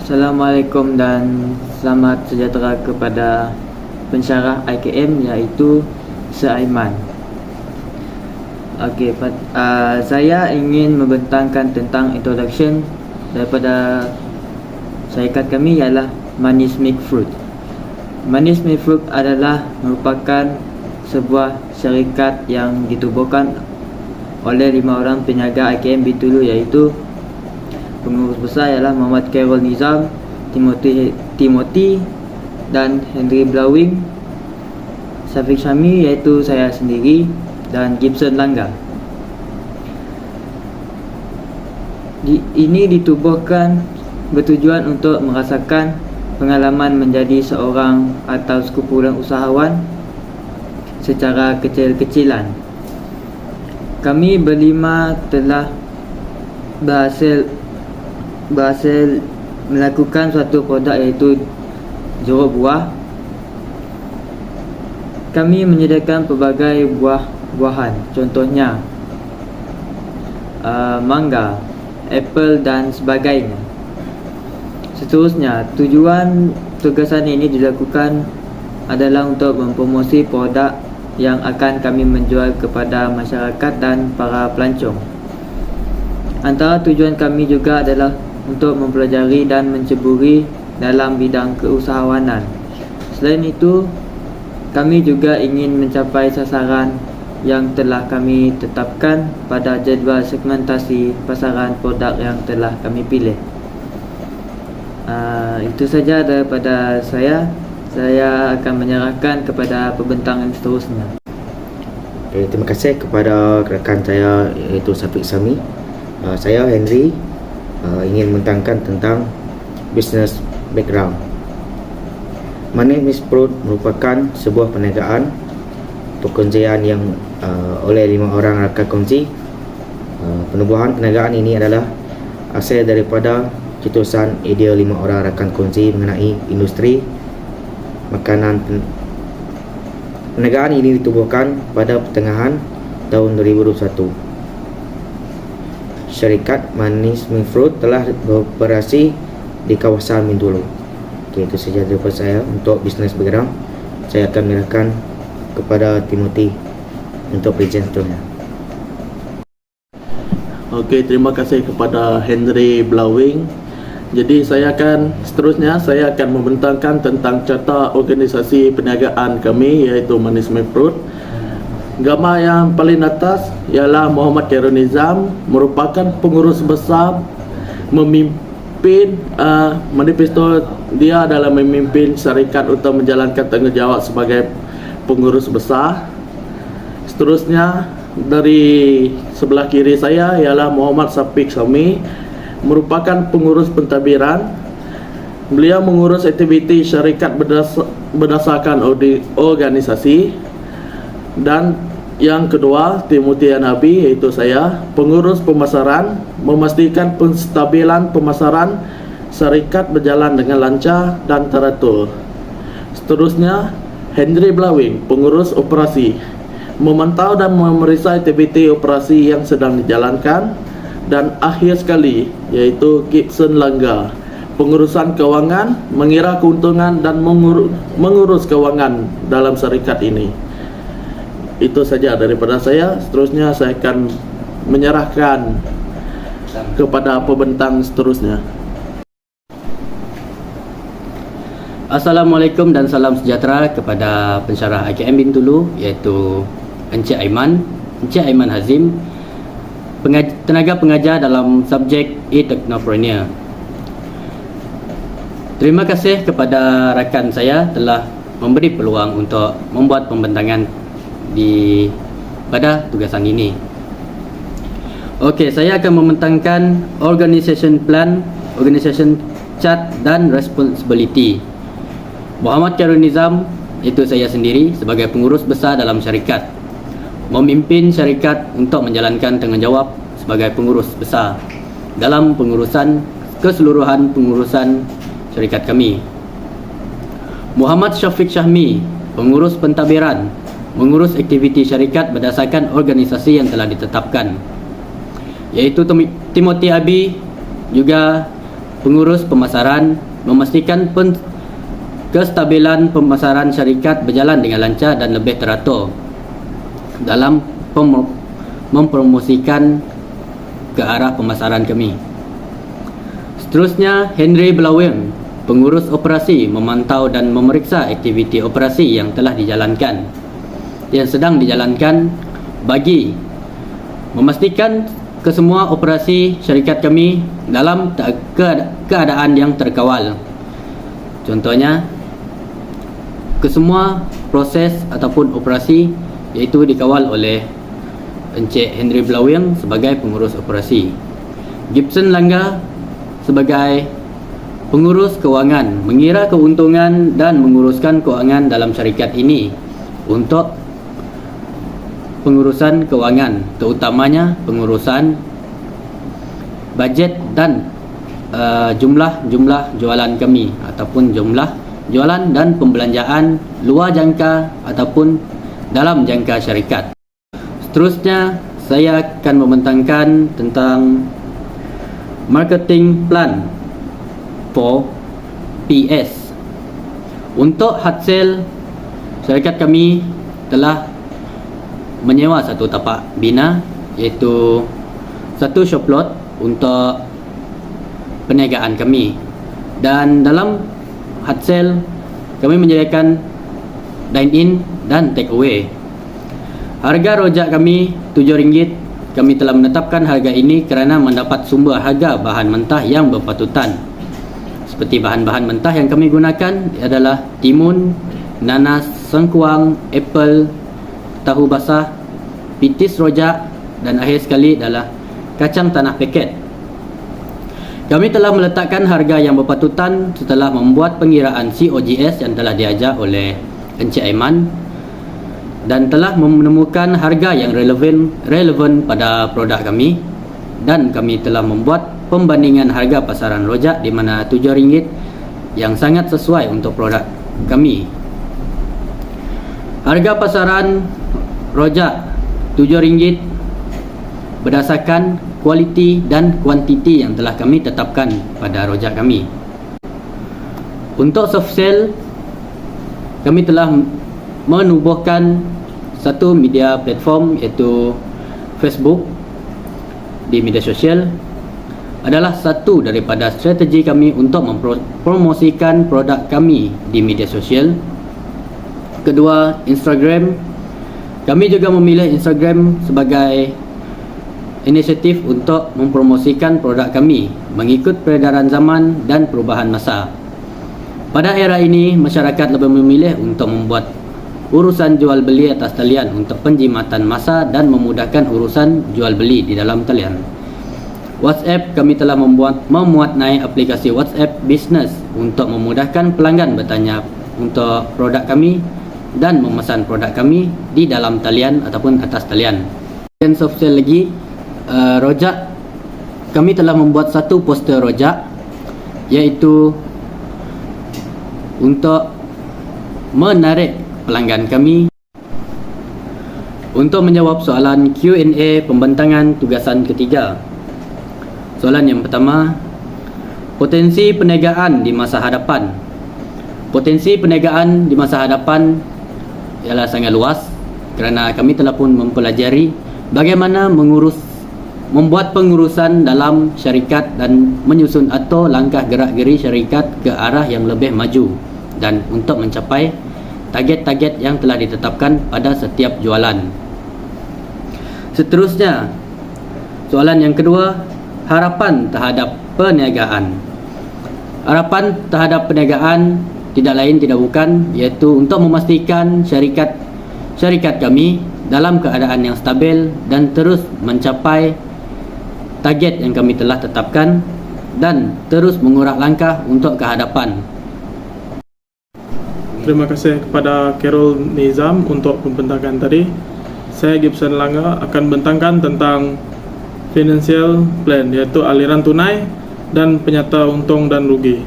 Assalamualaikum dan selamat sejahtera kepada pensyarah IKM iaitu Sir Aiman. Saya ingin membentangkan tentang introduction daripada syarikat kami ialah Manis Milk Fruit. Manis Milk Fruit adalah merupakan sebuah syarikat yang ditubuhkan oleh 5 orang peniaga IKM Bintulu, iaitu pengurus besar ialah Muhammad Khairul Nizam, Timothy dan Henry Blowing, Syafiq Syami iaitu saya sendiri, dan Gibson Langgar. Ini ditubuhkan bertujuan untuk merasakan pengalaman menjadi seorang atau sekumpulan usahawan secara kecil-kecilan. Kami berlima telah berhasil melakukan suatu produk iaitu jeruk buah. Kami menyediakan pelbagai buah-buahan, contohnya mangga, apple dan sebagainya. Seterusnya, tujuan tugasan ini dilakukan adalah untuk mempromosi produk yang akan kami menjual kepada masyarakat dan para pelancong. Antara tujuan kami juga adalah untuk mempelajari dan menceburi dalam bidang keusahawanan. Selain itu, kami juga ingin mencapai sasaran yang telah kami tetapkan pada jadual segmentasi pasaran produk yang telah kami pilih. Itu saja daripada saya. Saya akan menyerahkan kepada pembentangan seterusnya. Terima kasih kepada rakan saya iaitu Syafiq Syami. Saya Henry ingin membentangkan tentang business background. Manis Milk Fruit merupakan sebuah perniagaan perkongsian yang oleh 5 orang rakan kongsi. Penubuhan perniagaan ini adalah asal daripada cetusan idea 5 orang rakan kongsi mengenai industri makanan. Perniagaan ini ditubuhkan pada pertengahan tahun 2021. Syarikat Manis Milk Fruit telah beroperasi di kawasan Bintulu. Itu saja daripada saya untuk bisnes background. Saya akan menyerahkan kepada Timothy untuk present seterusnya. Terima kasih kepada Henry Blowing. Jadi saya akan membentangkan tentang carta organisasi perniagaan kami iaitu Manis Milk Fruit. Gambar yang paling atas ialah Muhammad Khairul Nizam, merupakan pengurus besar, memimpin manifesto dia adalah memimpin syarikat untuk menjalankan tanggungjawab sebagai pengurus besar. Seterusnya dari sebelah kiri saya ialah Muhammad Syafiq Syami, merupakan pengurus pentadbiran. Beliau mengurus aktiviti syarikat berdasarkan organisasi. Dan yang kedua, Timothy Nabi iaitu saya, pengurus pemasaran, memastikan penstabilan pemasaran syarikat berjalan dengan lancar dan teratur. Seterusnya, Henry Blowing, pengurus operasi, memantau dan memeriksa aktiviti operasi yang sedang dijalankan. Dan akhir sekali, iaitu Gibson Langgar, pengurusan kewangan, mengira keuntungan dan mengurus kewangan dalam syarikat ini. Itu saja daripada saya. Seterusnya saya akan menyerahkan kepada pembentang seterusnya. Assalamualaikum dan salam sejahtera kepada pensyarah IKM Bintulu iaitu Encik Aiman Hazim, tenaga pengajar dalam subjek e-Technopreneur. Terima kasih kepada rakan saya telah memberi peluang untuk membuat pembentangan pada tugasan ini. Saya akan membentangkan organisation plan, organisation chart dan responsibility. Muhammad Khairul Nizam, itu saya sendiri sebagai pengurus besar dalam syarikat, memimpin syarikat untuk menjalankan tanggungjawab sebagai pengurus besar dalam keseluruhan pengurusan syarikat kami. Muhammad Syafiq Syami, pengurus pentadbiran, mengurus aktiviti syarikat berdasarkan organisasi yang telah ditetapkan, iaitu Timothy Abi juga pengurus pemasaran, memastikan kestabilan pemasaran syarikat berjalan dengan lancar dan lebih teratur dalam mempromosikan ke arah pemasaran kami. Seterusnya, Henry Blawing, pengurus operasi, memantau dan memeriksa aktiviti operasi yang telah dijalankan, yang sedang dijalankan, bagi memastikan kesemua operasi syarikat kami dalam keadaan yang terkawal. Contohnya, kesemua proses ataupun operasi iaitu dikawal oleh Encik Henry Blawing sebagai pengurus operasi. Gibson Langga sebagai pengurus kewangan, mengira keuntungan dan menguruskan kewangan dalam syarikat ini untuk pengurusan kewangan, terutamanya pengurusan bajet dan jumlah jualan kami ataupun jumlah jualan dan pembelanjaan luar jangka ataupun dalam jangka syarikat. Seterusnya, saya akan membentangkan tentang marketing plan for PS. Untuk hard sale, syarikat kami telah menyewa satu tapak bina, iaitu satu shop lot untuk perniagaan kami. Dan dalam hard sale, kami menyediakan dine in dan take away. Harga rojak kami RM7. Kami telah menetapkan harga ini kerana mendapat sumber harga bahan mentah yang berpatutan. Seperti bahan-bahan mentah yang kami gunakan adalah timun, nanas, sengkuang, apple, tahu basah, pitis rojak dan akhir sekali adalah kacang tanah paket. Kami telah meletakkan harga yang berpatutan setelah membuat pengiraan COGS yang telah diajar oleh Encik Aiman dan telah menemukan harga yang relevan pada produk kami, dan kami telah membuat pembandingan harga pasaran rojak di mana RM7 yang sangat sesuai untuk produk kami. Harga pasaran rojak RM7 berdasarkan kualiti dan kuantiti yang telah kami tetapkan pada rojak kami. Untuk soft sale, kami telah menubuhkan satu media platform iaitu Facebook di media sosial. Adalah satu daripada strategi kami untuk mempromosikan produk kami di media sosial. Kedua, Instagram. Kami juga memilih Instagram sebagai inisiatif untuk mempromosikan produk kami mengikut peredaran zaman dan perubahan masa. Pada era ini, masyarakat lebih memilih untuk membuat urusan jual beli atas talian untuk penjimatan masa dan memudahkan urusan jual beli di dalam talian. WhatsApp, kami telah memuat naik aplikasi WhatsApp Business untuk memudahkan pelanggan bertanya untuk produk kami dan memesan produk kami di dalam talian ataupun atas talian. Dan soft sale lagi, rojak, kami telah membuat satu poster rojak iaitu untuk menarik pelanggan kami. Untuk menjawab soalan Q&A pembentangan tugasan ketiga. Soalan yang pertama, potensi perniagaan di masa hadapan. Potensi perniagaan di masa hadapan ialah sangat luas kerana kami telah pun mempelajari bagaimana membuat pengurusan dalam syarikat dan menyusun atau langkah gerak-geri syarikat ke arah yang lebih maju dan untuk mencapai target-target yang telah ditetapkan pada setiap jualan. Seterusnya, soalan yang kedua, harapan terhadap perniagaan. Harapan terhadap perniagaan tidak lain tidak bukan iaitu untuk memastikan syarikat kami dalam keadaan yang stabil dan terus mencapai target yang kami telah tetapkan dan terus mengurak langkah untuk ke hadapan. Terima kasih kepada Khairul Nizam untuk pembentangan tadi. Saya Gibson Langga akan bentangkan tentang financial plan, yaitu aliran tunai dan penyata untung dan rugi.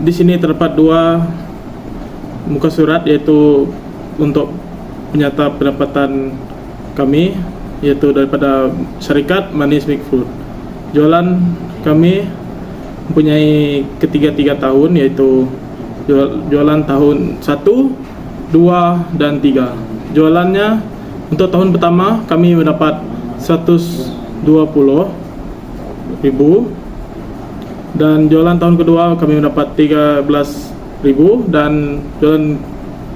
Di sini terdapat dua muka surat, yaitu untuk penyata pendapatan kami, yaitu daripada syarikat Manis Milk Fruit. Jualan kami mempunyai ketiga tahun, yaitu jualan tahun 1, 2, dan 3. Jualannya untuk tahun pertama kami mendapat 120.000, dan jualan tahun kedua kami mendapat 13.000, dan jualan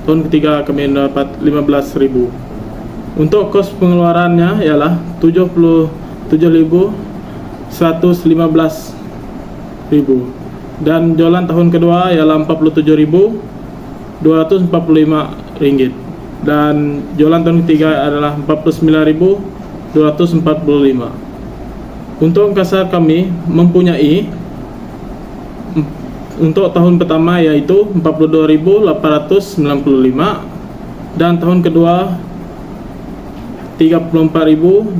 tahun ketiga kami mendapat 15.000. Untuk kos pengeluarannya ialah 77.115.000, dan jualan tahun kedua ialah 47.245 ringgit, dan jualan tahun ketiga adalah 49.245. Untuk kasar kami mempunyai untuk tahun pertama yaitu 42.895, dan tahun kedua 34.245,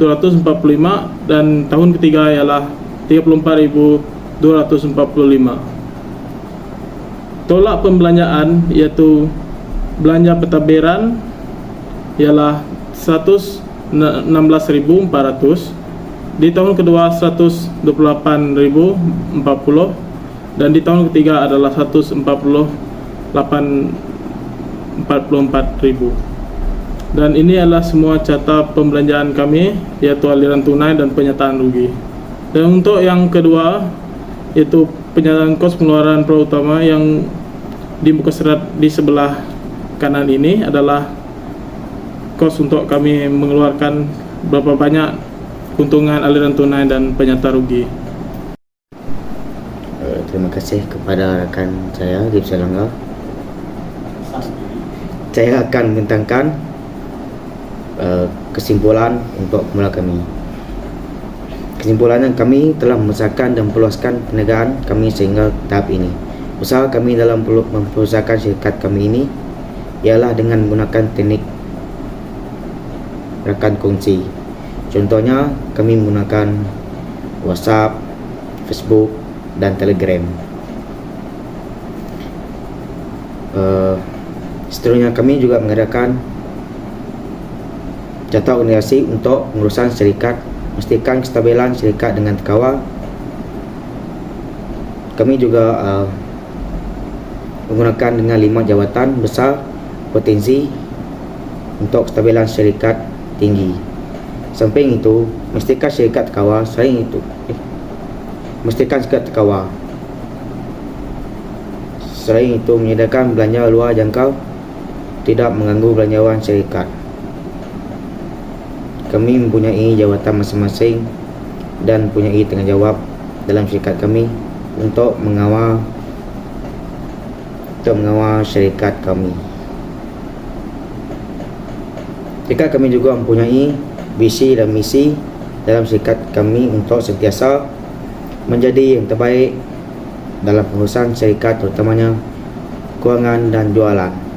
dan tahun ketiga ialah 34.245. Tolak pembelanjaan yaitu belanja pentadbiran ialah 116.400, di tahun kedua 128.040, dan di tahun ketiga adalah 144.000. Dan ini adalah semua catatan pembelanjaan kami, yaitu aliran tunai dan penyataan rugi. Dan untuk yang kedua, yaitu penyataan kos pengeluaran utama, yang di muka surat di sebelah kanan ini adalah kos untuk kami mengeluarkan berapa banyak keuntungan aliran tunai dan penyataan rugi. Terima kasih kepada rekan saya di Selangor. Saya akan membentangkan kesimpulan untuk pemula kami. Kesimpulannya, kami telah membesarkan dan memperluaskan perniagaan kami sehingga tahap ini. Usaha kami dalam memperbesarkan syarikat kami ini ialah dengan menggunakan teknik rakan kongsi. Contohnya, kami menggunakan WhatsApp, Facebook, dan Telegram. Seterusnya, kami juga mengadakan jadwal organisasi untuk pengurusan syarikat, memastikan kestabilan syarikat dengan terkawal. Kami juga menggunakan dengan 5 jawatan besar potensi untuk kestabilan syarikat tinggi. Samping itu, memastikan syarikat terkawal. Memastikan syarikat terkawal. Selain itu, menyediakan belanja luar jangkau, tidak mengganggu belanjawan syarikat. Kami mempunyai jawatan masing-masing dan mempunyai tanggungjawab dalam syarikat kami untuk mengawal syarikat kami. Syarikat kami juga mempunyai visi dan misi dalam syarikat kami untuk sentiasa menjadi yang terbaik dalam pengurusan syarikat, terutamanya kewangan dan jualan.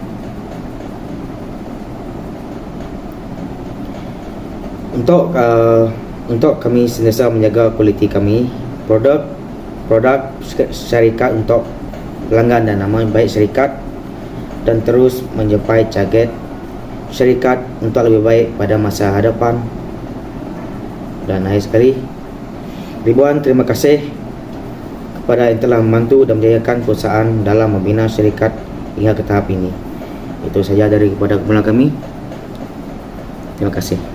Untuk kami sentiasa menjaga kualiti kami, produk syarikat untuk pelanggan dan nama baik syarikat, dan terus mencapai target syarikat untuk lebih baik pada masa hadapan. Dan akhir sekali, ribuan terima kasih kepada yang telah membantu dan menjayakan perusahaan dalam membina syarikat hingga ke tahap ini. Itu saja dari kepada pemula kami. Terima kasih.